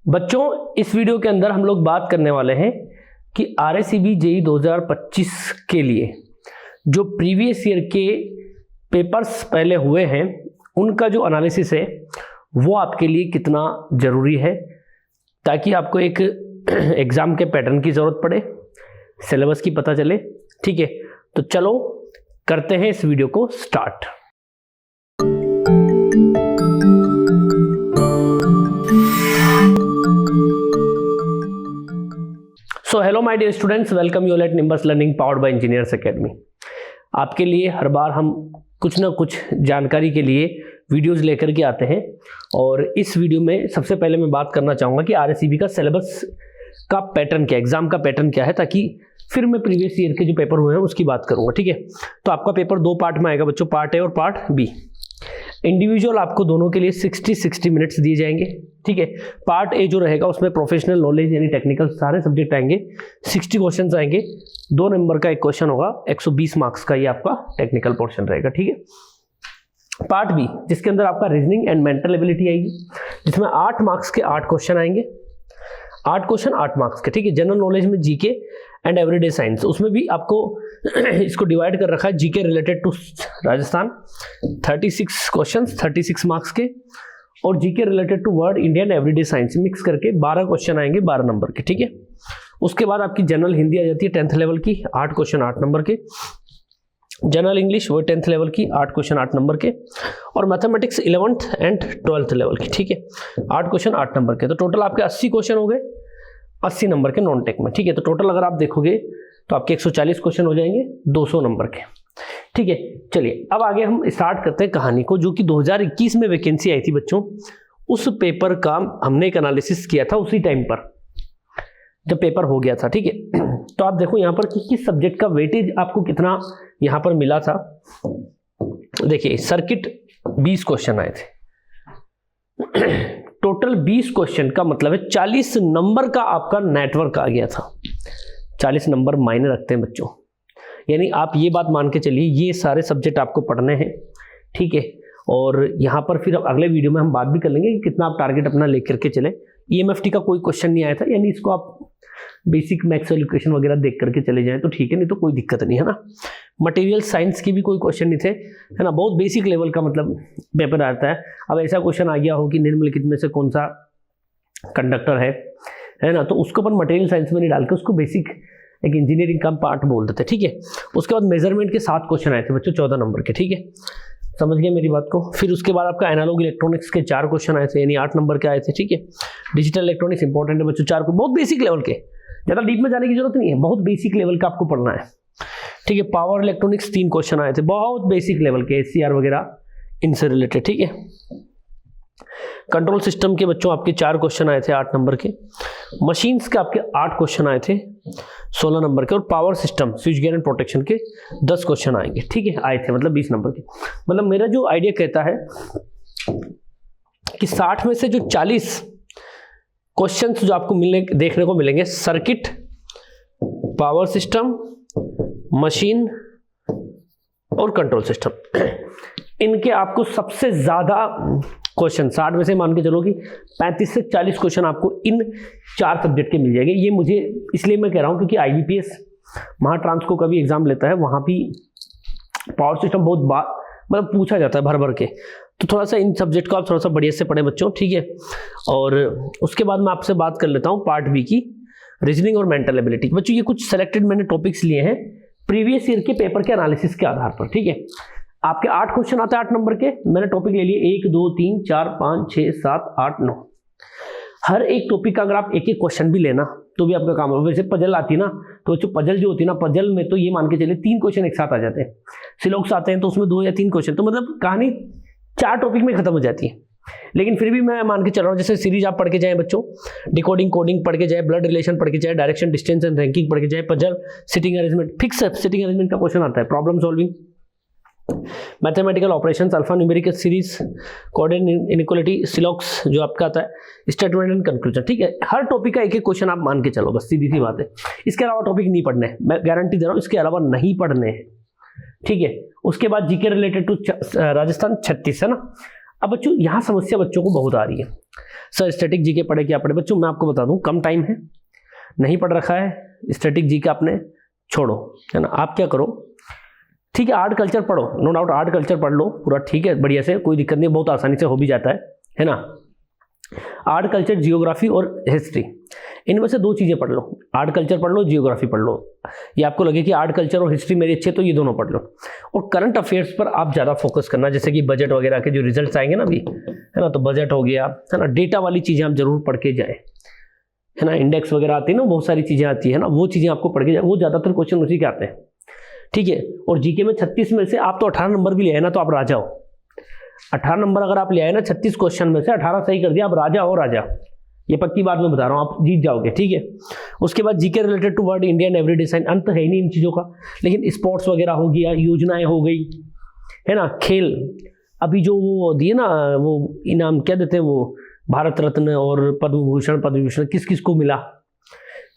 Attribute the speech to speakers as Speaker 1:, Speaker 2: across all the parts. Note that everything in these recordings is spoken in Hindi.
Speaker 1: बच्चों, इस वीडियो के अंदर हम लोग बात करने वाले हैं कि RSCB JEE 2025 के लिए जो प्रीवियस ईयर के पेपर्स पहले हुए हैं उनका जो एनालिसिस है वो आपके लिए कितना ज़रूरी है, ताकि आपको एक एग्ज़ाम के पैटर्न की ज़रूरत पड़े, सिलेबस की पता चले। ठीक है, तो चलो करते हैं इस वीडियो को start. So hello my dear students, welcome you at Nimbus learning powered by engineers academy. आपके लिए हर बार हम कुछ ना कुछ जानकारी के लिए वीडियोस लेकर के आते हैं, और इस वीडियो में सबसे पहले मैं बात करना चाहूँगा कि RSCB का सिलेबस का पैटर्न क्या, एग्जाम का पैटर्न क्या है, ताकि फिर मैं प्रीवियस ईयर के जो पेपर हुए हैं उसकी बात करूँगा। ठीक है, तो आपका पेपर दो पार्ट में आएगा बच्चों, पार्ट ए और पार्ट बी। इंडिविजुअल आपको दोनों के लिए 60 मिनट्स दिए जाएंगे। ठीक है, पार्ट ए जो रहेगा उसमें प्रोफेशनल नॉलेज यानी टेक्निकल सारे सब्जेक्ट आएंगे, 60 क्वेश्चंस आएंगे, 2 नंबर का एक क्वेश्चन होगा, 120 मार्क्स का ये आपका टेक्निकल पोर्शन रहेगा। ठीक है, पार्ट बी जिसके अंदर आपका रीजनिंग एंड मेंटल एबिलिटी आएगी, जिसमें 8 मार्क्स के 8 क्वेश्चन आएंगे, 8 क्वेश्चन 8 मार्क्स के। ठीक है, जनरल नॉलेज में जीके एंड एवरीडे साइंस, उसमें भी आपको इसको डिवाइड कर रखा है, GK related to Rajasthan 36 questions 36 marks के, और GK related to world Indian everyday science mix करके 12 क्वेश्चन आएंगे 12 नंबर के। ठीक है, उसके बाद आपकी जनरल हिंदी आ जाती है 10th लेवल की, 8 क्वेश्चन 8 नंबर के, जनरल इंग्लिश वो 10th लेवल की 8 क्वेश्चन 8 नंबर के, और mathematics 11th and 12th level की। ठीक है, 8 क्वेश्चन 8 नंबर के, तो टोटल आपके 80 क्वेश्चन हो गए 80 नंबर के नॉन टेक में। ठीक है, तो टोटल अगर आप देखोगे तो आपके 140 क्वेश्चन हो जाएंगे 200 नंबर के। ठीक है, चलिए अब आगे हम स्टार्ट करते हैं कहानी को, जो कि 2021 में वैकेंसी आई थी बच्चों, उस पेपर का हमने एक एनालिसिस किया था उसी टाइम पर जब पेपर हो गया था। ठीक है, तो आप देखो यहाँ पर कि किस सब्जेक्ट का वेटेज आपको कितना यहाँ पर मिला था। देखिए, सर्किट 20 क्वेश्चन आए थे, टोटल 20 क्वेश्चन का मतलब है 40 नंबर का आपका नेटवर्क आ गया था। 40 नंबर मायने रखते हैं बच्चों, यानी आप ये बात मान के चलिए ये सारे सब्जेक्ट आपको पढ़ने हैं। ठीक है, और यहाँ पर फिर अगले वीडियो में हम बात भी कर लेंगे कि कितना आप टारगेट अपना लेकर के चले। EMFT का कोई क्वेश्चन नहीं आया था, यानी इसको आप बेसिक मैथ्स एजुकेशन वगैरह देख करके चले जाएं तो ठीक है, नहीं तो कोई दिक्कत नहीं है ना। मटेरियल साइंस के भी कोई क्वेश्चन नहीं थे, है ना, बहुत बेसिक लेवल का मतलब पेपर आता है। अब ऐसा क्वेश्चन आ गया हो कि निम्नलिखित में से कौन सा कंडक्टर है ना, तो उसको अपन मटेरियल साइंस में नहीं डाल के उसको बेसिक एक इंजीनियरिंग का पार्ट बोल देते। ठीक है, उसके बाद मेजरमेंट के 7 क्वेश्चन आए थे बच्चों 14 नंबर के। ठीक है, समझ गए मेरी बात को। फिर उसके बाद आपका एनालॉग इलेक्ट्रॉनिक्स के 4 क्वेश्चन आए थे, यानी 8 नंबर के आए थे। ठीक है, डिजिटल इलेक्ट्रॉनिक्स इंपॉर्टेंट है बच्चों, 4 को, बहुत बेसिक लेवल के, ज़्यादा डीप में जाने की जरूरत नहीं है, बहुत बेसिक लेवल का आपको पढ़ना है। ठीक है, पावर इलेक्ट्रॉनिक्स 3 क्वेश्चन आए थे, बहुत बेसिक लेवल के, SCR वगैरह इनसे रिलेटेड। ठीक है, कंट्रोल सिस्टम के बच्चों आपके 4 क्वेश्चन आए थे 8 नंबर के, मशीन्स के आपके 8 क्वेश्चन आए थे 16 नंबर के, और power system switch gear and protection के 10 क्वेश्चन आएंगे। ठीक है, आए थे मतलब 20 नंबर के। मतलब मेरा जो आइडिया कहता है कि 60 में से जो 40 क्वेश्चंस जो आपको देखने को मिलेंगे, सर्किट, पावर सिस्टम, मशीन और कंट्रोल सिस्टम, इनके आपको सबसे ज्यादा क्वेश्चन 60 में से मान के चलो कि 35 से 40 क्वेश्चन आपको इन 4 सब्जेक्ट के मिल जाएंगे। ये मुझे इसलिए मैं कह रहा हूं क्योंकि IBPS महाट्रांसको का भी एग्जाम लेता है, वहां भी पावर सिस्टम बहुत मतलब पूछा जाता है भर भर के, तो थोड़ा सा इन सब्जेक्ट को आप थोड़ा सा बढ़िया से पढ़ें बच्चों। ठीक है, और उसके बाद मैं आपसे बात कर लेता हूँ पार्ट बी की, रीजनिंग और मेंटल एबिलिटी। बच्चों ये कुछ सेलेक्टेड मैंने टॉपिक्स लिए हैं प्रीवियस ईयर के पेपर के एनालिसिस के आधार पर। ठीक है, आपके 8 क्वेश्चन आते हैं 8 नंबर के, मैंने टॉपिक ले लिए 1 2 3 4 5 6 7 8 9। हर एक टॉपिक का अगर आप एक एक क्वेश्चन भी लेना तो भी आपका काम होगा। वैसे पजल आती है ना, तो जो पजल जो होती है ना, पजल में तो ये मान के चलिए 3 क्वेश्चन एक साथ आ जाते हैं, सिलॉक्स आते हैं तो उसमें 2 या 3 क्वेश्चन, तो मतलब कहानी 4 टॉपिक में खत्म हो जाती है। लेकिन फिर भी मैं मान के चल रहा हूँ, जैसे सीरीज आप पढ़ के जाए बच्चों, डिकोडिंग कोडिंग पढ़ के जाए, ब्लड रिलेशन पढ़ के जाए, डायरेक्शन डिस्टेंस एंड रैंकिंग पढ़ के जाए, puzzle, seating arrangement, fix seating arrangement का क्वेश्चन आता है, problem solving, mathematical operations, alpha numerical series, coordinate inequality, syllogism जो आपका आता है, स्टेटमेंट एंड कंक्लूजन। ठीक है, हर टॉपिक का एक एक क्वेश्चन आप मान के चलो, बस सीधी सी बात है। इसके अलावा टॉपिक नहीं पढ़ने हैं, मैं गारंटी दे रहा हूँ, इसके अलावा नहीं पढ़ने हैं। ठीक है, उसके बाद जीके रिलेटेड टू राजस्थान 36 है ना, अब बच्चों यहाँ समस्या बच्चों को बहुत आ रही है, सर स्टैटिक जीके पढ़े क्या पढ़े। बच्चों मैं आपको बता दूं, कम टाइम है, नहीं पढ़ रखा है स्टैटिक जीके आपने, छोड़ो, है ना। आप क्या करो, ठीक है आर्ट कल्चर पढ़ो, नो डाउट आर्ट कल्चर पढ़ लो पूरा, ठीक है बढ़िया से, कोई दिक्कत नहीं, बहुत आसानी से हो भी जाता है ना। आर्ट कल्चर, जियोग्राफी और हिस्ट्री, इनमें से 2 चीज़ें पढ़ लो, आर्ट कल्चर पढ़ लो, जियोग्राफी पढ़ लो। ये आपको लगे कि आर्ट कल्चर और हिस्ट्री मेरी अच्छी है तो ये दोनों पढ़ लो। और करंट अफेयर्स पर आप ज़्यादा फोकस करना, जैसे कि बजट वगैरह के जो रिजल्ट्स आएंगे ना अभी, है ना, तो बजट हो गया, है ना, डेटा वाली चीज़ें आप जरूर पढ़ के जाए, है ना, इंडेक्स वगैरह आती है ना, बहुत सारी चीज़ें आती है ना, वो चीज़ें आपको पढ़ के जाए, वो ज़्यादातर क्वेश्चन उसी के आते हैं, ठीक है। और जीके में 36 में से आप तो 18 नंबर भी ले आए ना, तो आप राजा हो। 18 नंबर अगर आप ले आए ना 36 क्वेश्चन में से 18 सही कर दिया, आप राजा हो, राजा, ये पक्की बात मैं बता रहा हूँ, आप जीत जाओगे, ठीक है। उसके बाद GK related to world Indian everyday science, अंत है ही नहीं इन चीज़ों का, लेकिन स्पोर्ट्स वगैरह हो गया, योजनाएं हो गई, है ना, खेल, अभी जो वो दिए ना, वो इनाम क्या देते हैं, वो भारत रत्न और पद्म भूषण किस किस को मिला,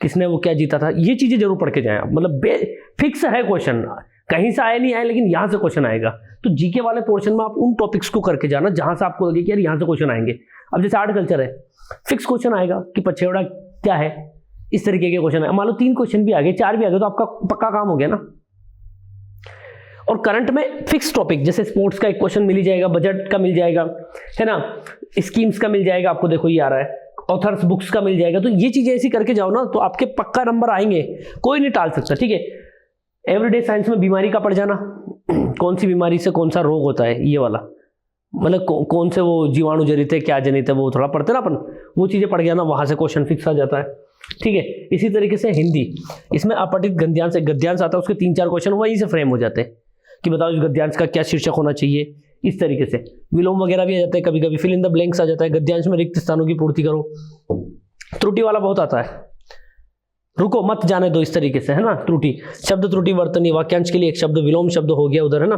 Speaker 1: किसने वो क्या जीता था, ये चीज़ें जरूर पढ़ के जाएं आप। मतलब फिक्स है क्वेश्चन, कहीं से आए नहीं आए, लेकिन यहाँ से क्वेश्चन आएगा। तो जीके वाले पोर्शन में आप उन टॉपिक्स को करके जाना जहाँ से आपको लगे कि यार यहाँ से क्वेश्चन आएंगे। अब जैसे आर्ट कल्चर है, फिक्स क्वेश्चन आएगा कि पछेवड़ा क्या है, इस तरीके के क्वेश्चन है। मान लो 3 क्वेश्चन भी आ गए, 4 भी आ गए, तो आपका पक्का काम हो गया ना। और करंट में फिक्स टॉपिक, जैसे स्पोर्ट्स का एक क्वेश्चन मिल ही जाएगा, बजट का मिल जाएगा, है ना, स्कीम्स का मिल जाएगा, आपको देखो ये आ रहा है, ऑथर्स बुक्स का मिल जाएगा। तो ये चीजें ऐसी करके जाओ ना, तो आपके पक्का नंबर आएंगे, कोई नहीं टाल सकता, ठीक है। एवरीडे साइंस में बीमारी का पढ़ जाना, कौन सी बीमारी से कौन सा रोग होता है, ये वाला, मतलब कौन से वो जीवाणु जनित है, क्या जनित है, वो थोड़ा पढ़ते ना अपन, वो चीजें पढ़ गया ना, वहां से क्वेश्चन फिक्स आ जाता है, ठीक है। इसी तरीके से हिंदी, इसमें अपठित गद्यांश गद्यांश आता है, उसके 3-4 क्वेश्चन वहीं से फ्रेम हो जाते हैं कि बताओ इस गद्यांश का क्या शीर्षक होना चाहिए, इस तरीके से। विलोम वगैरह भी आ जाता है, कभी कभी फिल इन द ब्लैंक्स आ जाता है, गद्यांश में रिक्त स्थानों की पूर्ति करो, त्रुटि वाला बहुत आता है, रुको मत जाने दो, इस तरीके से, है ना। त्रुटि, शब्द त्रुटि, वर्तनी, वाक्यांश के लिए एक शब्द, विलोम शब्द हो गया उधर, है ना,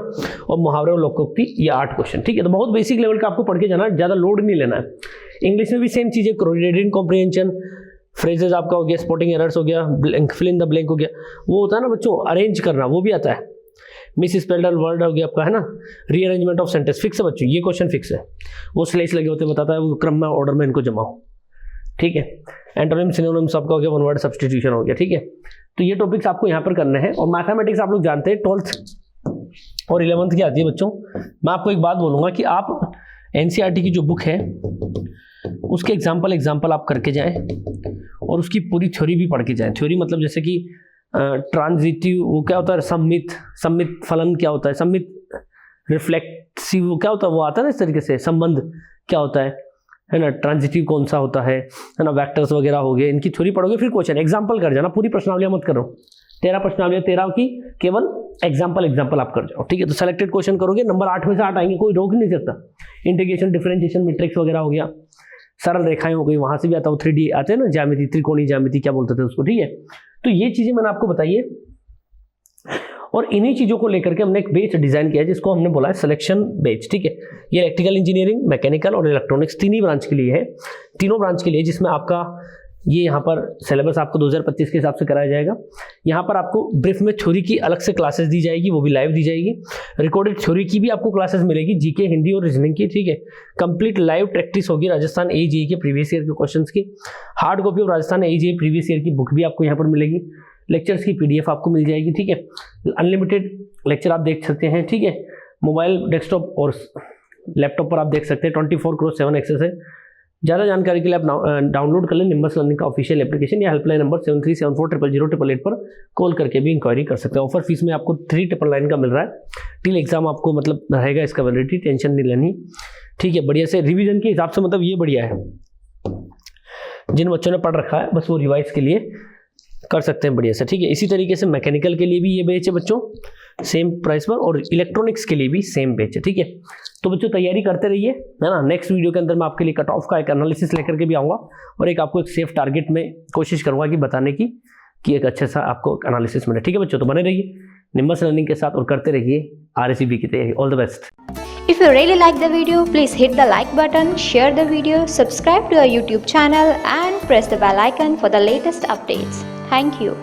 Speaker 1: और मुहावरे और लोकोक्ति, ये 8 क्वेश्चन, ठीक है। तो बहुत बेसिक लेवल का आपको पढ़ के जाना है, ज्यादा लोड नहीं लेना है। इंग्लिश में भी सेम चीजें, रीडिंग कॉम्प्रिहेंशन, फ्रेजेस आपका हो गया, स्पॉटिंग एरर्स हो गया, फिल इन द ब्लैंक हो गया, वो होता है ना बच्चों अरेंज करना, वो भी आता है। मिस स्पेल्ड वर्ड हो गया आपका, है ना, रीअरेंजमेंट ऑफ सेंटेंस, फिक्स है बच्चों, ये क्वेश्चन फिक्स है। वो स्लेश लगे होते बताता है, वो क्रम में ऑर्डर में इनको जमाओ, ठीक है। एंटोनिम सिनोनिम्स आपका हो गया, वन वर्ड सब्स्टिट्यूशन हो गया, ठीक है। तो ये टॉपिक्स आपको यहाँ पर करने हैं। और मैथमेटिक्स आप लोग जानते हैं 12th और 11th की आती है बच्चों। मैं आपको एक बात बोलूँगा कि आप एनसीईआरटी की जो बुक है उसके एग्जाम्पल आप करके जाएं और उसकी पूरी थ्योरी भी पढ़ के जाएं। थ्योरी मतलब जैसे कि ट्रांजिटिव वो क्या होता है, सम्मित फलन क्या होता है, सम्मित रिफ्लेक्सिव वो क्या होता है, वो आता है ना इस तरीके से, संबंध क्या होता है ना, ट्रांजिटिव कौन सा होता है ना, वेक्टर्स वगैरह हो गए, इनकी थ्योरी पढ़ोगे, फिर क्वेश्चन एग्जाम्पल कर जाना, पूरी प्रश्नावलियां मत करो। 13 प्रश्नावलियां 13 की केवल एग्जाम्पल आप कर जाओ, ठीक है। तो सेलेक्टेड क्वेश्चन करोगे, नंबर 8 में से 8 आएंगे, कोई रोक नहीं सकता। इंटीग्रेशन, डिफरेंशिएशन, मैट्रिक्स वगैरह हो गया, सरल रेखाएं हो गई, वहां से भी आता है, 3D आते हैं ना, ज्यामिति, त्रिकोणीय ज्यामिति क्या बोलते थे उसको, ठीक है। तो ये चीजें मैंने आपको बताई है और इन्हीं चीजों को लेकर के हमने एक बैच डिजाइन किया है जिसको हमने बोला है सिलेक्शन बैच, ठीक है। ये इलेक्ट्रिकल इंजीनियरिंग, मैकेनिकल और इलेक्ट्रॉनिक्स 3 ही ब्रांच के लिए है, तीनों ब्रांच के लिए, जिसमें आपका ये यहाँ पर सिलेबस आपको 2025 के हिसाब से कराया जाएगा। यहाँ पर आपको ब्रीफ में थ्योरी की अलग से क्लासेस दी जाएगी, वो भी लाइव दी जाएगी। रिकॉर्डेड थ्योरी की भी आपको क्लासेस मिलेगी, जीके, हिंदी और रीजनिंग की, ठीक है। कंप्लीट लाइव प्रैक्टिस होगी राजस्थान AJE के प्रीवियस ईयर के क्वेश्चंस की। Hard copy of Rajasthan AJE previous year की बुक भी आपको यहाँ पर मिलेगी। लेक्चर्स की PDF आपको मिल जाएगी, ठीक है। अनलिमिटेड लेक्चर आप देख सकते हैं, ठीक है। मोबाइल, डेस्कटॉप और लैपटॉप पर आप देख सकते हैं, 24/7 एक्सेस है। ज़्यादा जानकारी के लिए आप डाउनलोड कर लें निम्बस लर्निंग का ऑफिशियल एप्लीकेशन या हेल्पलाइन नंबर 7374000888 पर कॉल करके भी इंक्वायरी कर सकते हैं। ऑफर फीस में आपको 399 का मिल रहा है, टिल एग्जाम आपको मतलब रहेगा इसका वैलिडिटी, टेंशन नहीं लेनी, ठीक है। बढ़िया से रिवीजन के हिसाब से मतलब ये बढ़िया है, जिन बच्चों ने पढ़ रखा है बस वो रिवाइज के लिए कर सकते हैं बढ़िया से, ठीक है। इसी तरीके से मैकेनिकल के लिए भी ये बैच है बच्चों, सेम प्राइस पर, और इलेक्ट्रॉनिक्स के लिए भी सेम बैच है, ठीक है। तो बच्चों तैयारी करते रहिए, है ना। नेक्स्ट वीडियो के अंदर मैं आपके लिए कट ऑफ का एक एनालिसिस लेकर के भी आऊँगा और एक आपको एक सेफ टारगेट में कोशिश करूँगा कि बताने की कि एक अच्छे सा आपको एनालिसिस मिले, ठीक है बच्चों। तो बने रहिए निम्बस लर्निंग के साथ और करते रहिए RSCB की तैयारी। All the best.
Speaker 2: If you really like the video, please hit the like button, share the video, subscribe to our YouTube channel and press the bell icon for the latest updates. Thank you.